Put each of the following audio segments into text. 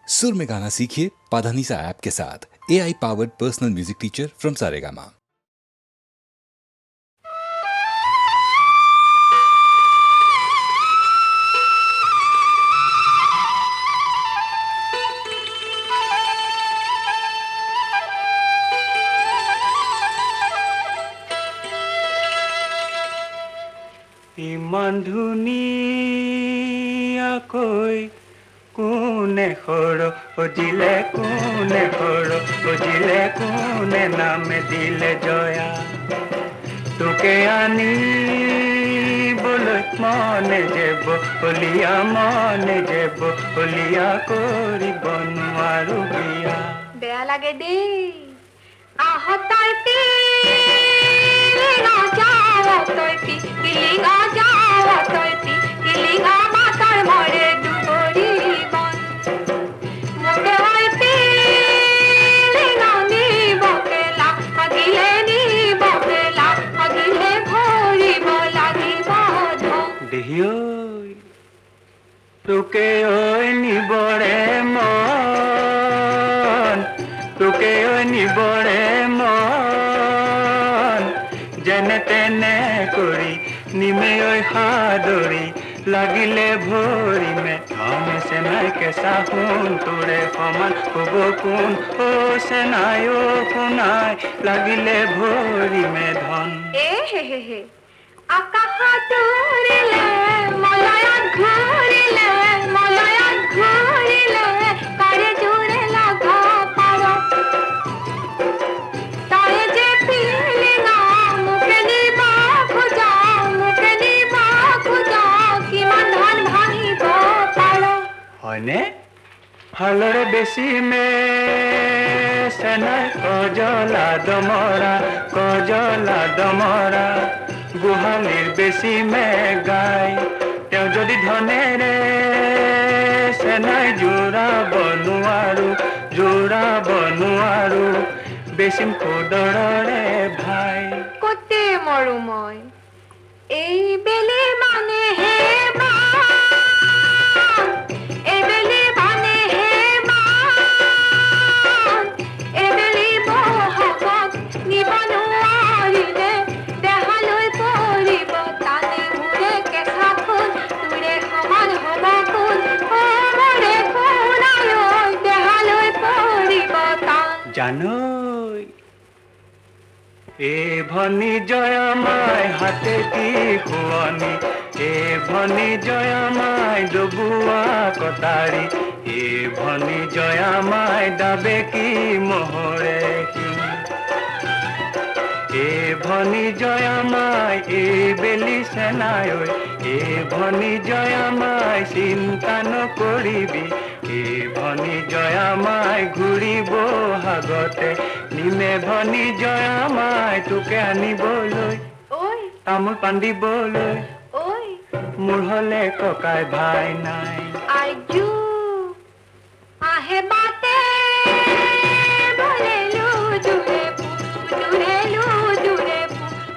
सुर में गाना सीखिए पाधानीसा ऐप के साथ। AI powered personal music teacher from Saregama. ইমান ধুনীয়াকৈ কোনে সৰ সজিলে, কোনে সৰ সজিলে, কোনে নামে দিলে জয়া। তোকে আনিবলৈ মনে যেব হলিয়া, মনে যেব হলিয়া, কৰিব নোৱাৰো বিয়া। বেয়া লাগে দেই আহতাই পিলিঙা যাওয়া তই পিলিঙা যাওয়া তই পিলিঙা মাতার মরে দুবরি বন মোকে হয় পিলিঙা নিবকেলা আগিলে নিবকেলা আগিলে ভরিব লাগিব ধন। দেহি ঐ তোকে ঐ নিবৰে মন, তোকে ঐ নিবৰে মন, যেনে তেনে কৰি নিমে ঐ সাদৰি লাগিলে ভৰিমে। ধন চেনাই কেঁচা সোণ তোৰে সমান হ'ব কোন, অ চেনাই অ সোণাই লাগিলে ভৰিমে ধন। এ হে হে হে আকাশত উৰিলে মলয়াত ঘূৰিলে, মলয়াত ঘূৰিলে কাৰে জোৰে লগা পাৰ তাই যে পিলিঙা মোকে নিব খোজা, মোকে নিব খোজা কিমান ধন ভাঙিব পাৰ। হয়নে ভালৰে বেছি মে চেনাই কজলা দমৰা, কজলা দমৰা গোহালিৰ বেছি মে গাই। তেওঁ যদি ধনেৰে চেনাই জোৰাব নোৱাৰো, জোৰাব নোৱাৰো, বেছিম সুদৰৰে ভাই। কতে মৰো মই এই বেলি মানে হে এবেলি মানে হে এবেলি বহাগত নিব নোৱাৰিলে দেহালৈ পৰিব টানি মোৰে কেঁচা ফুল তোৰে সমান হ'ব কোন, অ মোৰে সোণাই ঐ দেহালৈ পৰিব টান। জানৈ এ ভনী জয়মাই হাতে কি শুৱনি, এ ভনী জয়মাই ডবুৱা কটাৰী, এ ভনী জয়মাই দাবে কি মহৰে শিং। এ ভনী জয়মাই এই বেলি চেনাই ঐ, এ ভনী জয়মাই চিন্তা নকৰিবি, এ ভনী জয়মাই ঘূৰিব হাগতে নিমে ভনী জয়মাই তোকে আনিবলৈ, ঐ তামোল পাণ দিবলৈ, ঐ মোৰ হলে ককাই ভাই নাই। আইজু আহে বাটে বলেলু দূরে দূরেলু দূরে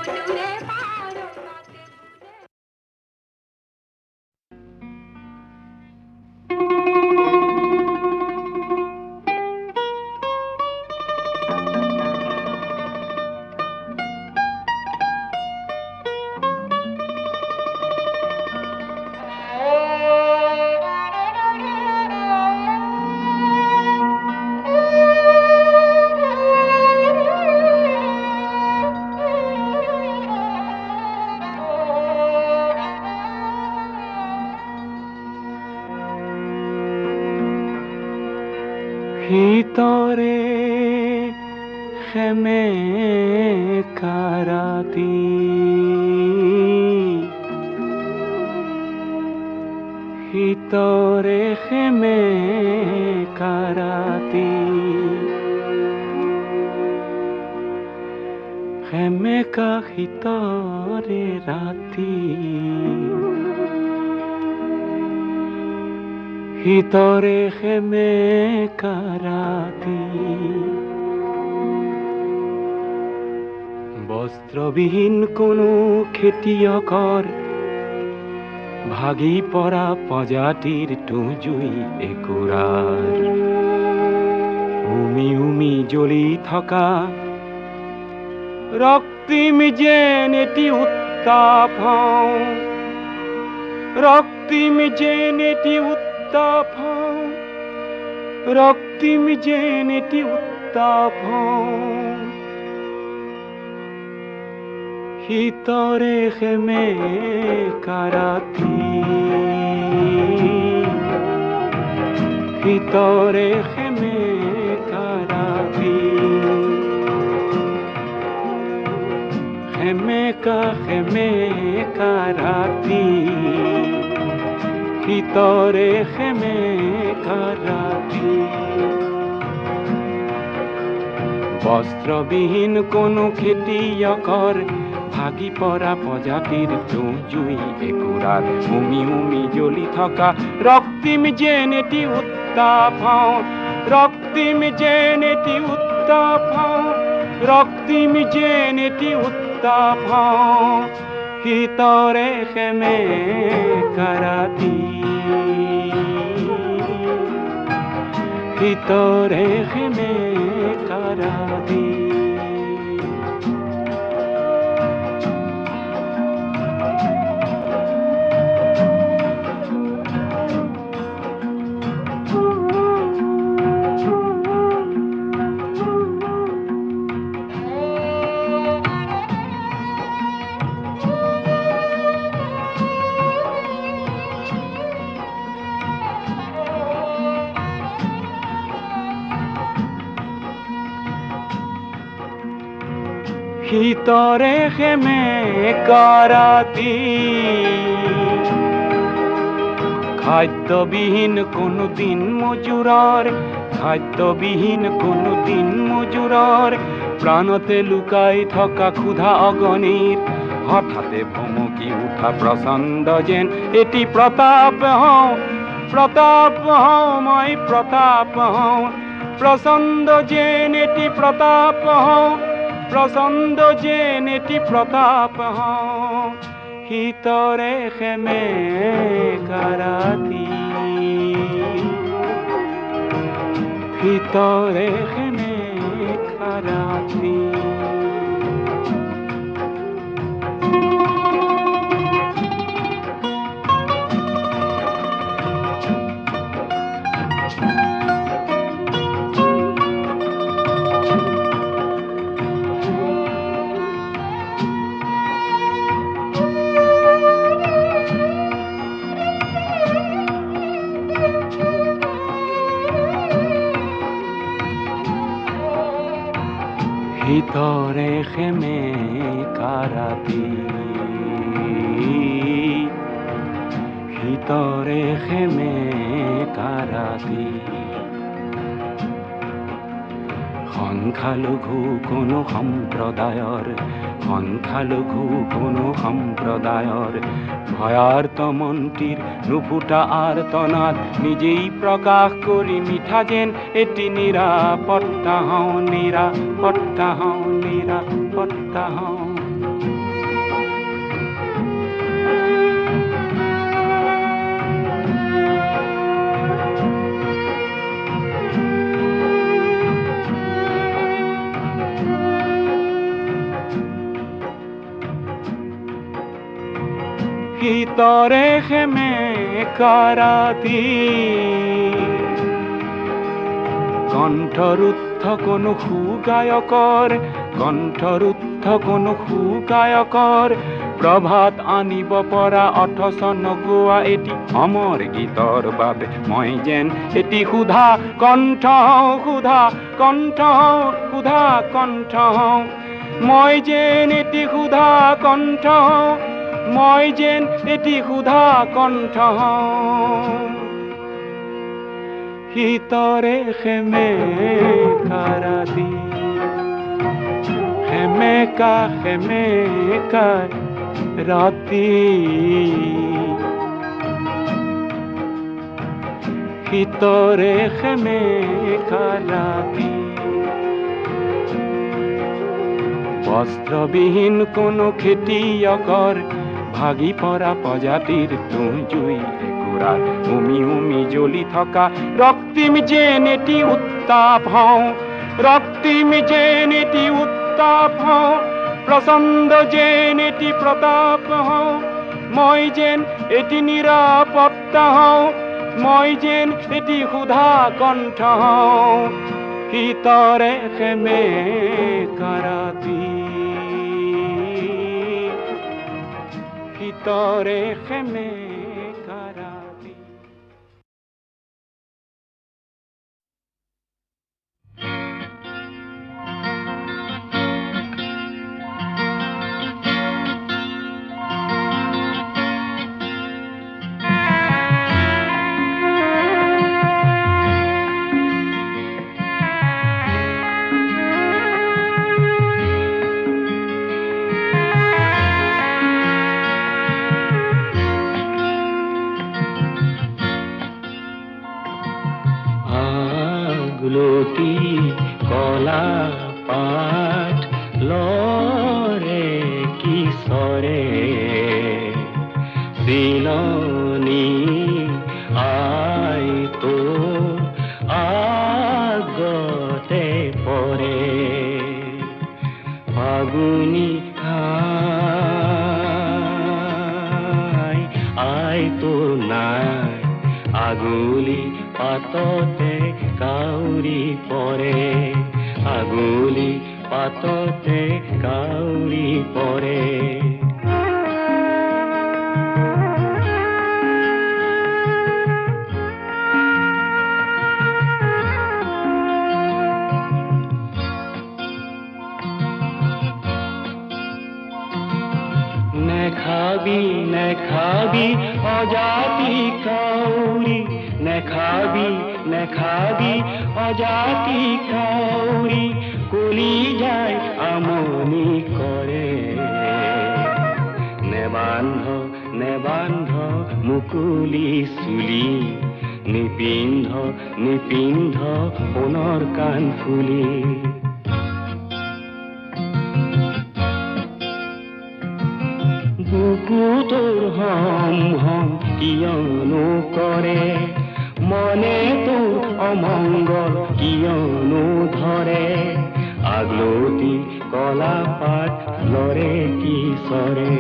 দূরে পারো বাটে দূরে। ভিতরে খেমে কারাতি, ভিতরে খেমে কারাতি, খেমে কা ভিতরে রাতি, ভিতরে খেমে কারাতি। বস্ত্রবিহীন কোনো খেতিয়কৰ ভাগি পৰা প্ৰজাতিৰ তুজুই একুৰাৰ জ্বলি থকা ৰক্তিম যেন এটি উত্তাপ হওঁ ৰক্তিম যেন এটি উত্তাপ হওঁ ৰক্তিম যেন এটি উত্তাপ হওঁ শীতৰে খেমে কাৰাতি শীতৰে খেমে কাৰাতি খেমে কাৰাতি শীতৰে খেমে কাৰাতি বস্ত্ৰবিহীন কোনো খেতিয়কৰ ভাগি পৰা প্ৰজাতিৰ জুই একুৰাত উমি উমি জ্বলি থকা ৰক্তিম যেন এটি উত্তাপ হওঁ ৰক্তিম যেন এটি উত্তাপ হওঁ ৰক্তিম যেন এটি উত্তাপ হওঁ শীতৰে খেমে কাৰাতি শীতৰে খেমে কাৰাতি শীতৰে খেমে কাৰাতি খাদ্যবিহীন কোনো দিন মজুৰৰ খাদ্যবিহীন কোনো দিন মজুৰৰ প্ৰাণতে লুকাই থকা ক্ষুধা অগণিৰ হঠাতে ভমকি উঠা প্ৰচণ্ড যেন এটি প্ৰতাপ হওঁ মই প্ৰতাপ হওঁ প্ৰচণ্ড যেন এটি প্ৰতাপ হওঁ প্ৰচণ্ড যেন এটি প্ৰতাপ হওঁ শীতৰে খেমে কাৰাতি শীতৰে খেমে কাৰাতি শীতৰে খেমে কাৰাতি শীতৰে খেমে কাৰাতি সংখ্যালঘু কোনো সম্প্ৰদায়ৰ ভয়াৰ্ত মন্ত্ৰীৰ নুফুটা আৰ্তনাদ নিজেই প্ৰকাশ কৰি মিঠা যেন এটি নিৰাপত্তা হওঁ শীতৰে খেমে কাৰাতি কণ্ঠৰুদ্ধ কোনো সুগায়কৰ প্ৰভাত আনিব পৰা অথচ নগোৱা এটি অমৰ গীতৰ বাবে মই যেন এটি ক্ষুধা কণ্ঠ মই যেন এটি ক্ষুধা কণ্ঠ মই যেন এটি ক্ষুধা কণ্ঠ শীতৰে খেমে কাৰাতি খেমে ৰাতি শীতৰে খেমে কাৰাতি বস্ত্ৰবিহীন কোনো খেতিয়কৰ ভাগি পৰা প্ৰজাতিৰ জুই একুৰাত উমি উমি জ্বলি থকা ৰক্তিম যেন এটি উত্তাপ হওঁ রক্তিম যেন এটি উত্তাপ হওঁ, প্রচণ্ড যেন এটি প্রতাপ হওঁ, মই যেন এটি নিরাপত্তা হওঁ, মই যেন এটি সুধা কণ্ঠ হওঁ, ভিতরে খেমে কারাতি, ভিতরে খেমে কারাতি। আগলতি কলা পাঠ লৰে কিশোৰে, চিলনি আই তোৰ আগতে পৰে, ফাগুনি আই তোৰ নাই, আগুলি পাততে কাউৰী পৰে, আগুলি পাততে কাউৰী পৰে। নেখাবি নেখাবি অজাতি কাউৰী, নেখাবি নেখাবি অজাতি কাউৰী, কলি যায় আমনি কৰে, নেবান্ধ নেবান্ধ মুকুলি চুলি, নিপিন্ধ নিপিন্ধ সোণৰ কাণফুলি। বুকু তোৰ হম হম কিয়নো কৰে, মনে তোৰ অমংগল কিয়নো ধৰে, আগলতি কলা পাঠ লৰে কিশোৰে।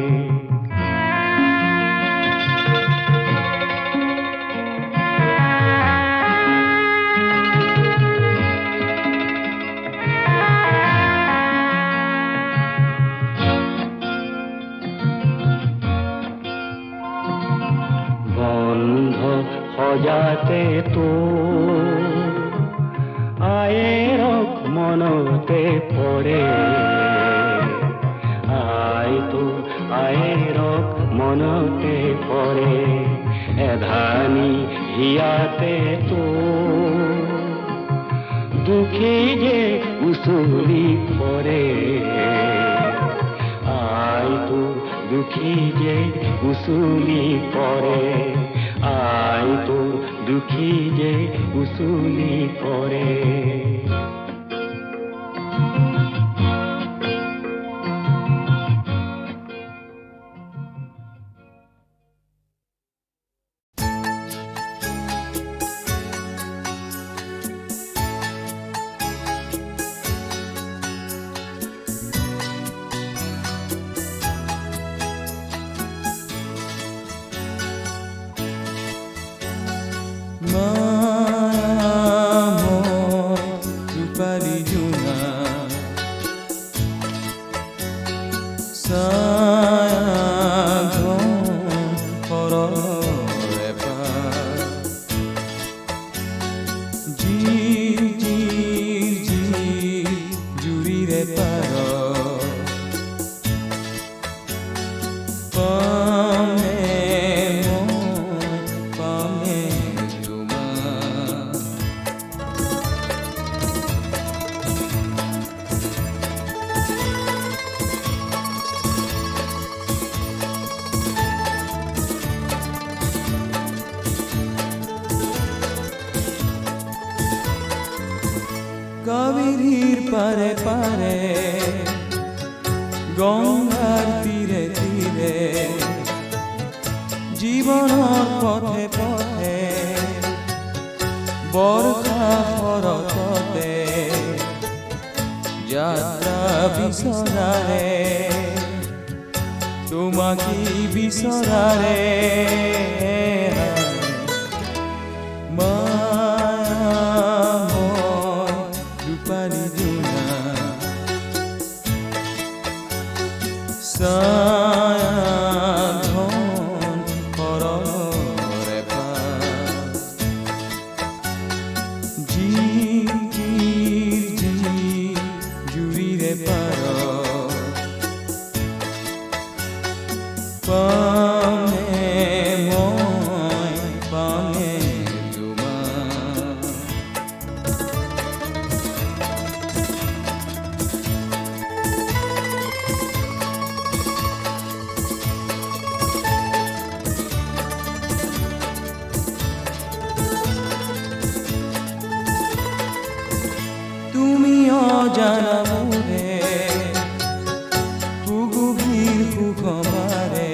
সজাতে তো আয়েৰক মনতে পৰে, আইতো আয়েৰক মনতে পৰে, এধানি হিয়াতে তো দুখী যে উচলি পৰে, আইতো দুখী যে উচলি পৰে, আইতো দুখী যে উচলি পৰে। কাবেৰীৰ পাৰে পাৰে গঙ্গাৰ তীৰে তীৰে জীবনেৰ পথে পথে বৰ্ষা শৰততে যাত্ৰা বিচৰাৰে তোমাকে বিচৰাৰে মায়াময় ৰূপালী জোনা ছায়াধন সৰলৰে পাৰ জুৰিৰে পাৰ পামে মই পামে তোমাৰ তুমি অজানা মোৰে সুগভীৰ সুখমাৰে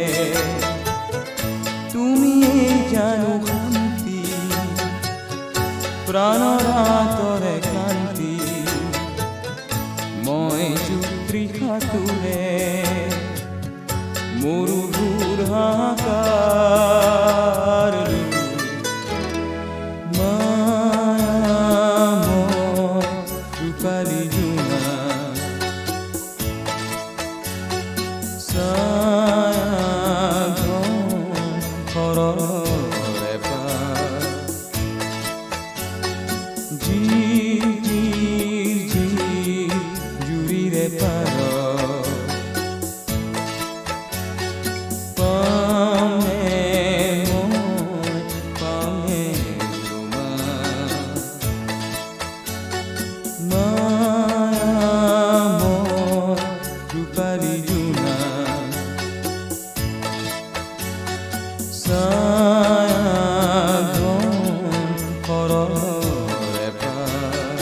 তুমি জানো শান্তি প্ৰাণৰ আঁতৰে কান্তি মই তৃষাতুৰে মৰুভূৰ হাহাকাৰ মায়াময় ৰূপালী জোনা ছায়াধন সৰলৰে পাৰ জুৰিৰে পাৰ পামে মই পামে তোমাৰ মায়াময় ৰূপালী জোনা ছায়াধন সৰলৰে পাৰ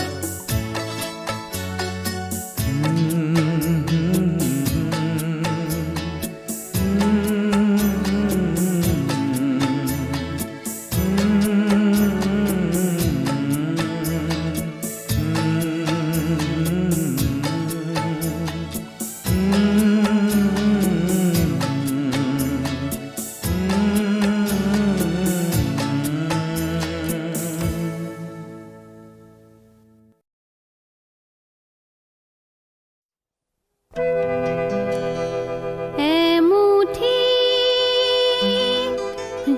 এমুঠি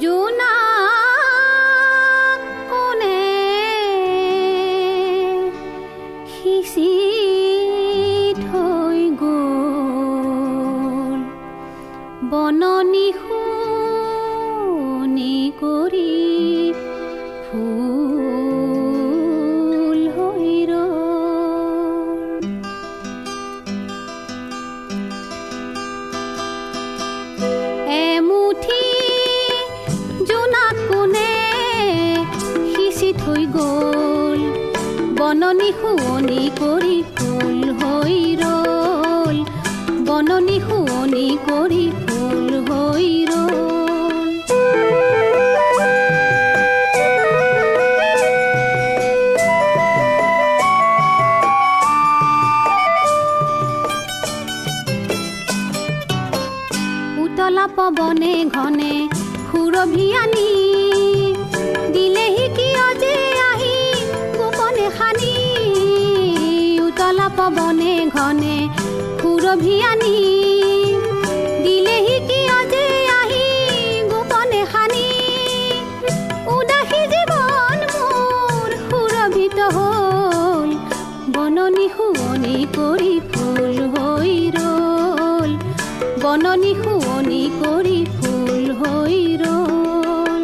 জোনা কোনে সিঁচি থৈ গ'ল বননি শুনি কৰি ফুল হৈ ৰ'ল এমুঠি জোনা কোনে সিঁচি থৈ গ'ল বননি শুৱনি কৰি ফুল হৈ ৰ'ল বননি শুৱনি কৰি ফুল হৈ ৰ'ল উতলা পৱনে ঘনে সুৰভি আনি দিলেহি কিয় যে আহি গোপনে সানি উতলা পৱনে ঘনে সুৰভি আনি দিলেহি কিয় যে আহি গোপনে সানি উদাসী জীৱন মোৰ সুৰভিত হ'ল বননি শুৱনি কৰি ফুল হৈ ৰ'ল বননি শুৱনি কৰি ফুল হৈ ৰ'ল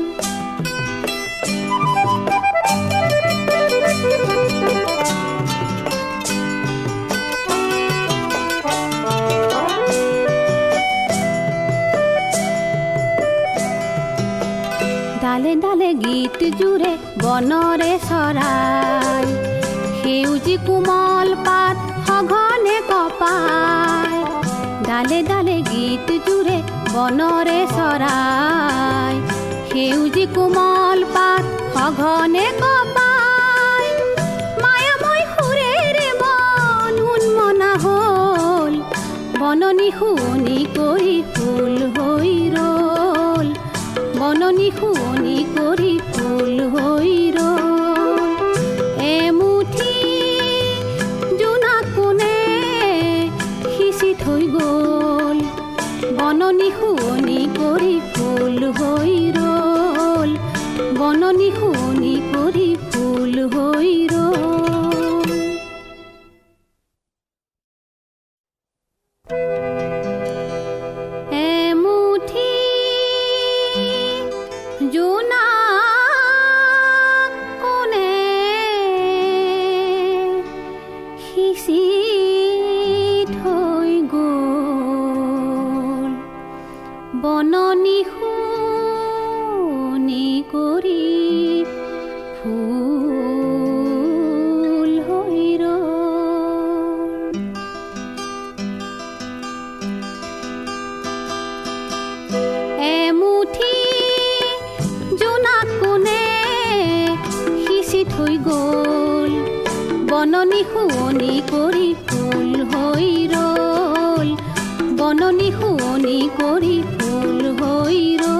ডালে ডালে গীত জুৰে বনৰে চৰাই সেউজী কোমল পাত সঘনে কপাই ডালে ডালে গীত জুৰে বনৰে চৰাই সেউজী কোমল পাত সঘনে কপাই মায়াময় সুৰেৰে মন উন্মন বননি শুৱনি কৰি ফুল হৈ ৰ'ল বননি শুৱনি কৰি ফুল হৈ ৰ'ল এমুঠি জোনাক কোনে সিঁচি থৈ গ'ল বননি শুৱনি কৰি ফুল হৈ ৰ'ল বননি শুৱনি কৰি ফুল হৈ ৰ'ল এমুঠি জোনাক কোনে সিঁচি থৈ গ'ল বননি শুৱনি কৰি ফুল হৈ ৰ'ল এমুঠি জোনাক কোনে সিঁচি থৈ গ'ল বননি শুৱনি কৰি ফুল হৈ ৰ'ল বননি শুৱনি কৰি ফুল হৈ ৰ'ল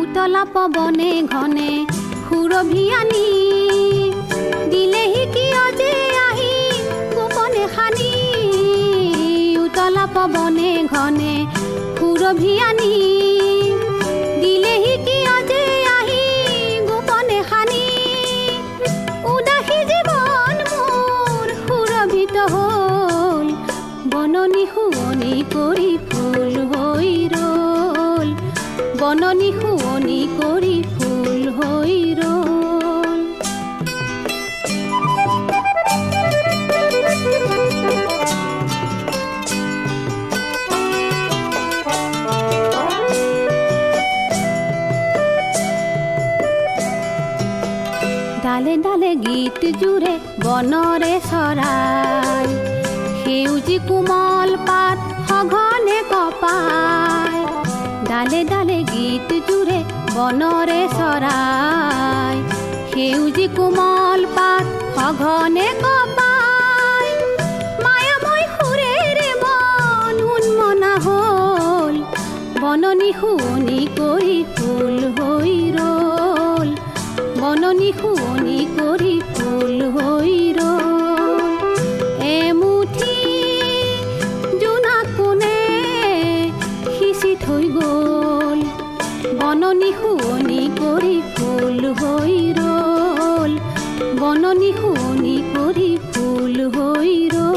উতলা পৱনে ঘনে সুৰভি আনি দিলেহি কিয় যে আহি গোপনে সানি উতলা পৱনে ঘনে সুৰভি আনি দিলেহি কিয় যে আহি গোপনে সানি উদাসী জীৱন মোৰ সুৰভিত হ'ল বননি শুৱনি কৰি ফুল হৈ ৰ'ল বননি শুৱনি কৰি ফুল হৈ ৰ'ল ডালে ডালে গীত জুৰে বনৰে চৰাই সেউজী কোমল পাত সঘনে কপাই ডালে ডালে গীত জুৰে বনৰে চৰাই সেউজী কোমল পাত সঘনে কপাই মায়াময় সুৰেৰে মন উন্মনা হ'ল বননি শুৱনি কৰি ফুল হৈ ৰ'ল বননি শুৱনি কৰি ফুল হৈ ৰ'ল এমুঠি জোনাক কোনে সিঁচি থৈ গ'ল বননি শুৱনি কৰি ফুল হৈ ৰ'ল বননি শুৱনি কৰি ফুল হৈ ৰ'ল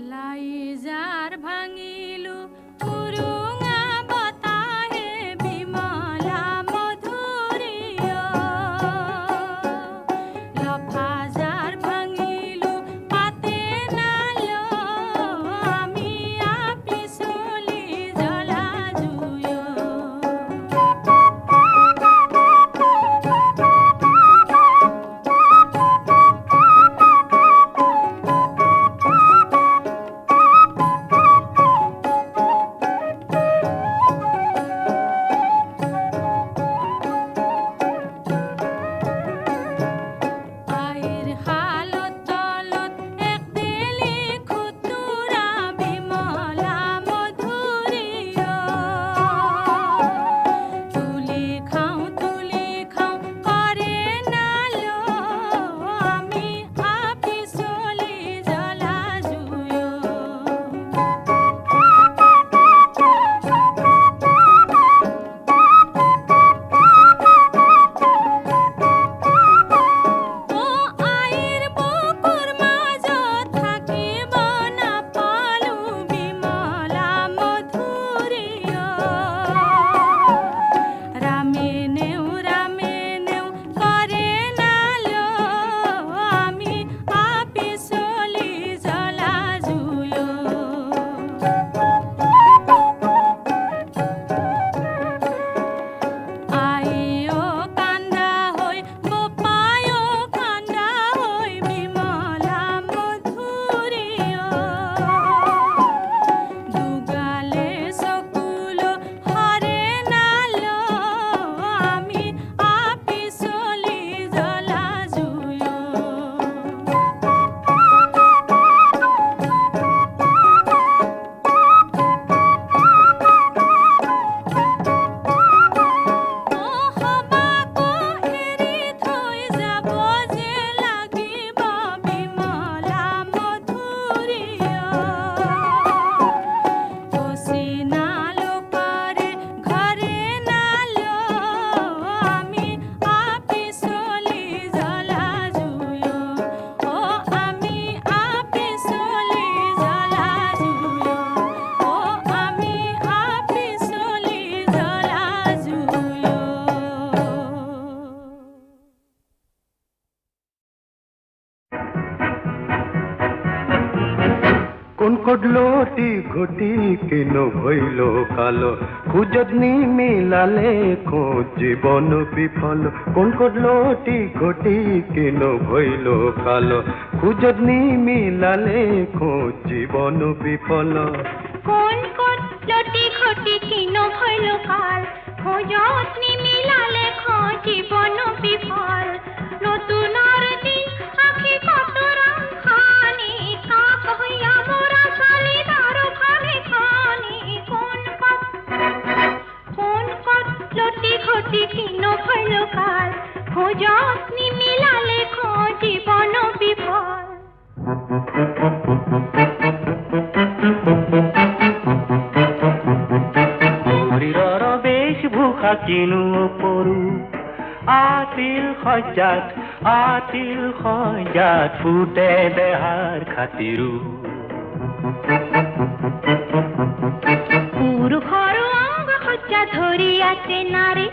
লাইজাৰ ভাঙিলো উৰুঙা বতাহে বিমলা মধু কডলোটি ঘটি কেন ভইল কালো খুঁজতনি মিলালে খোঁজ জীবন বিফল কোন কডলোটি ঘটি কেন ভইল কালো খুঁজতনি মিলালে খোঁজ জীবন বিফল কোন কোন লটি ঘটি কিন ভইল কাল খোঁজত নিমিলালে জীবন বিফল নতুনৰ দিন আখি কত রং খানি কাক হইয়া মোরা চালি দারো খানি খানি কোন লটি ঘটি কিন ভইল কাল খোঁজত নিমিলালে জীবন বিফল শৰীৰৰ বেশভূষা কিনো পৰু আতিল সজ্জাত ফুটে দেহাৰ খাতিৰো পুৰুষৰ অংগ সজ্জা ধৰি আছে নাৰী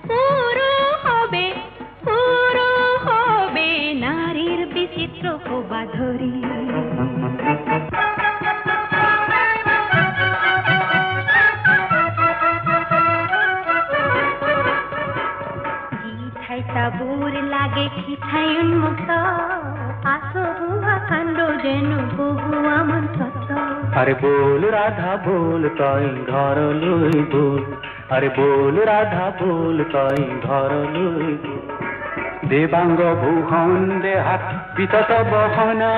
পুৰুষ হবে নাৰীৰ বিচিত্ৰ শোভা ধৰি বুর লাগে খিঠাই উন্মুক্ত আসহুয়া কাণ্ড যেন বহু আমন সত্য আরে বল রাধা বল তই ঘরলৈ বল আরে বল রাধা বল তই ঘরলৈ বল দেবাঙ্গ ভূষণ দেহাত পিতত বহনা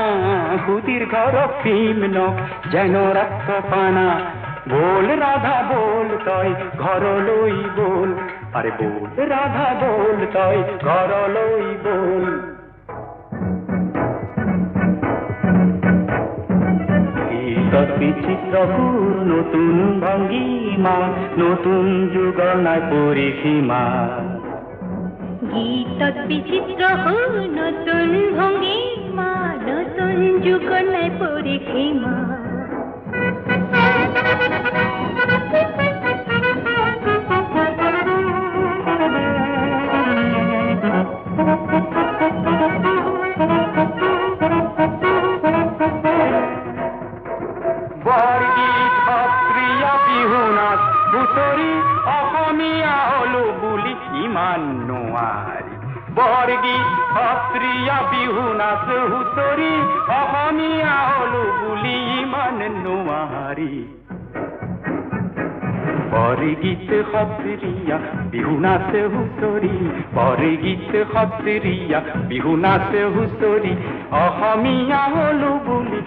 সুদীর্ঘ রক্তিম নখ যেন রক্তপানা বল রাধা বল তই ঘরলৈ বল আরে বল রাধা বল তই ঘরলৈ বল বিচিত্র সুর নতুন ভঙ্গিমা নতুন যুগৰ নাই পৰিসীমা গীতত বিচিত্ৰ সুৰ নতুন ভঙ্গিমা নতুন যুগৰ নাই পৰিসীমা বৰগীত সত্ৰীয়া বিহু নাচ হুঁচৰি অসমীয়া হলো বুলি ইমান নোৱাৰি বৰগীত সত্ৰীয়া বিহু নাচ হুঁচৰি অসমীয়া হলো বুলি ইমান নোৱাৰি বৰগীত সত্ৰীয়া বিহু নাচ হুঁচৰি বৰগীত সত্ৰীয়া বিহু নাচ হুঁচৰি অসমীয়া হলো বুলি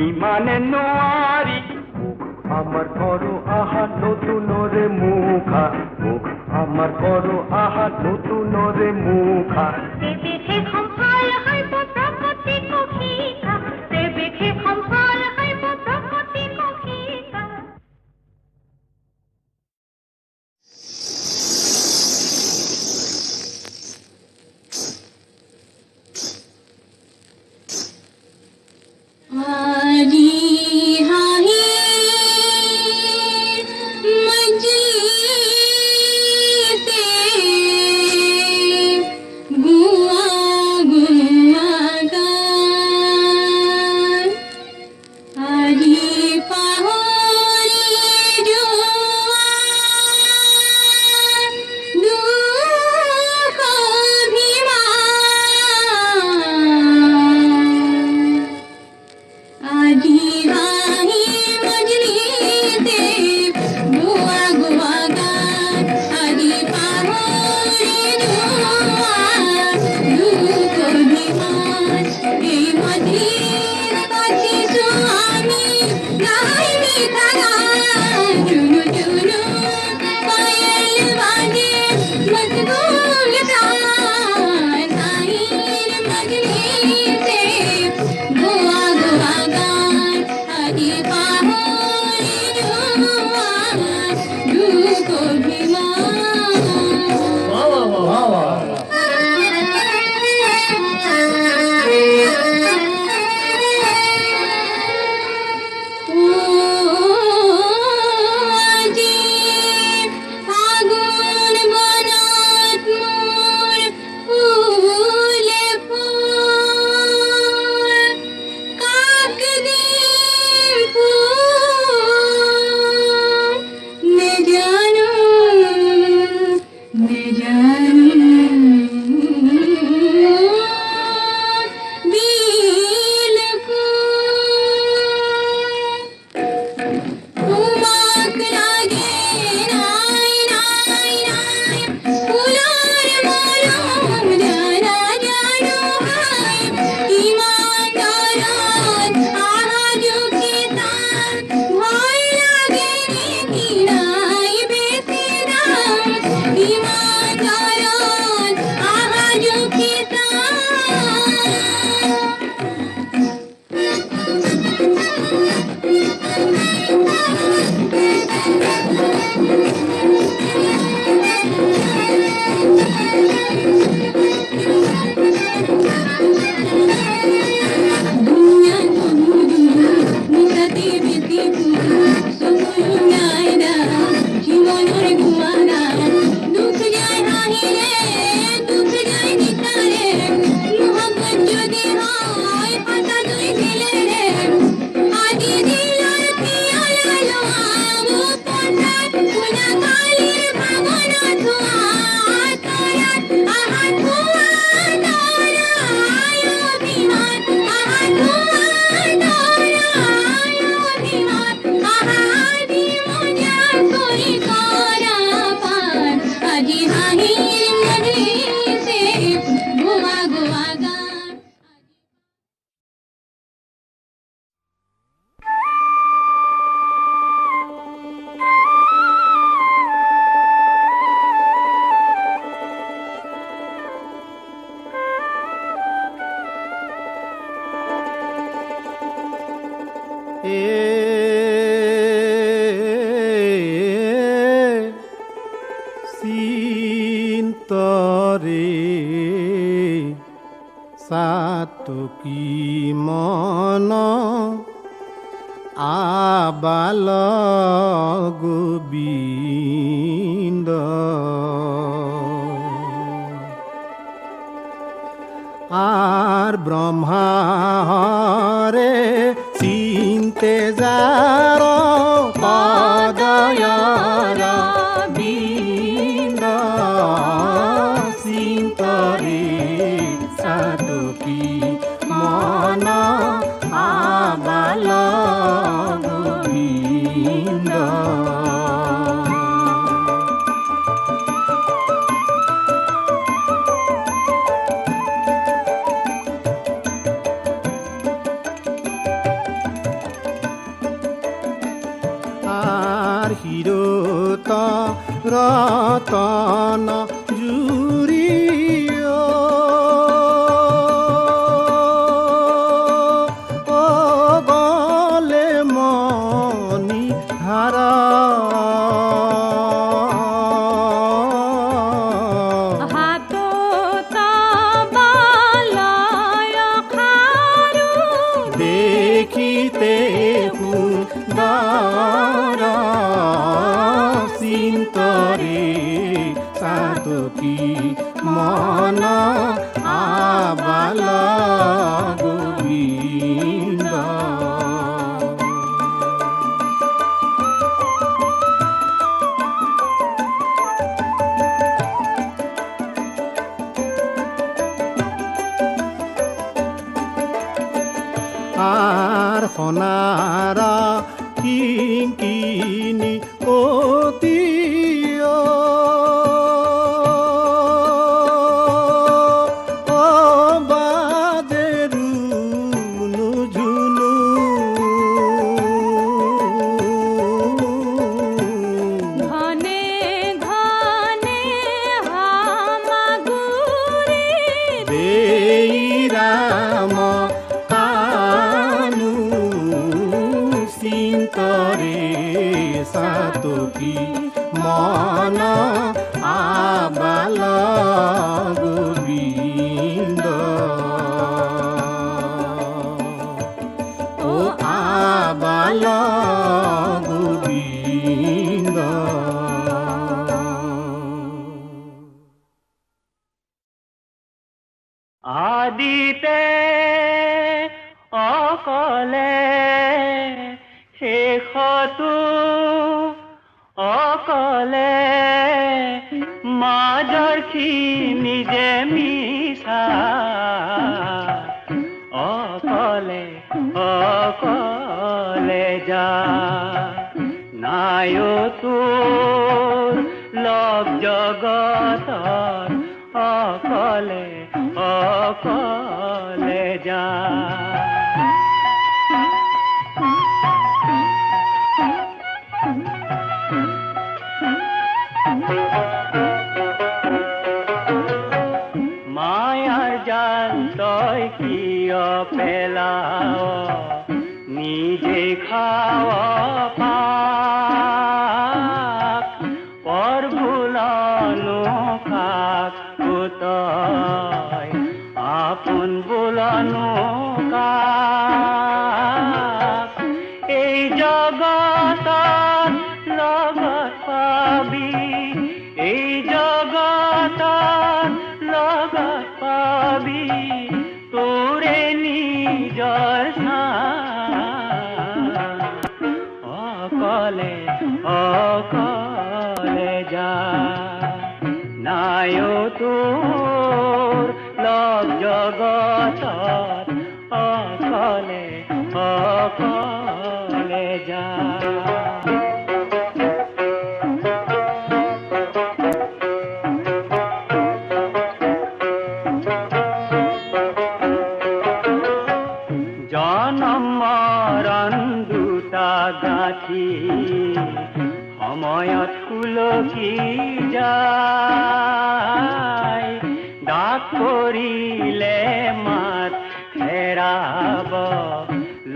ইমানে নোৱাৰি আমাৰ কৰো আহা নতুনৰে মুখা মুখ আমাৰ কৰো আহা নতুনৰে মুখা দেবে সম্ফল হইব প্ৰকৃতি কক্ষিকা দেবে সম্ফল হইব প্ৰকৃতি কক্ষিকা मजलिसे চিন্তৰে চাতকী মন আবাল গোবিন্দ আর ব্রহ্মারে চিন্তে যার পদয়র বিন্দ চিন্তরে সাধকী মন আবাল গোবিন্দ হিরত রতন জুরিও ও গলে মনি হারা দেখিতে সুন্দর চিন্তরে সাধকী মন আবাল গোবিন্দ আর সোনারা কিঙ্কিনি অতিয় ও বাজেরু নুঝুনু ঘনে ঘনে হামাগুড়ি দেই রাম আনু চিন্তরে সাতকী মন আবাল গোবিন্দ ও আবাল গোবিন্দ আদিতে অকলে শেষতো অকলে মাজৰখিনি যে মিছা অকলে অকলে যা নাইও তোৰ লগ জগতৰ অকলে অকলে যা মায়াৰ জাল তই কিয় পেলাও নিজে খাৱ পাপ পৰ ভুলনো কাক তই আপোন ভুলনো কাক এই জগতত লগত পাবি এই জগতত লগত পাবি তোৰে নিজৰ অকলে অকলে যা নাইও তোৰ লগ জগতত অকলে অকলে যা জনম মৰণ দুটা গাঁঠি সময়ত কুলকি যায় ডাক কৰিলে মাত হেৰাব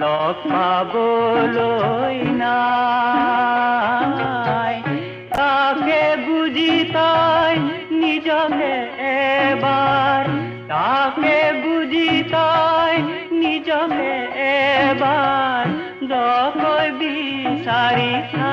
লগ পাবলৈ নাই তাকে বুজি তই নিজকে এবাৰ তাকে বুজি তই নিজকে এবাৰ জকৈ বিচাৰি চা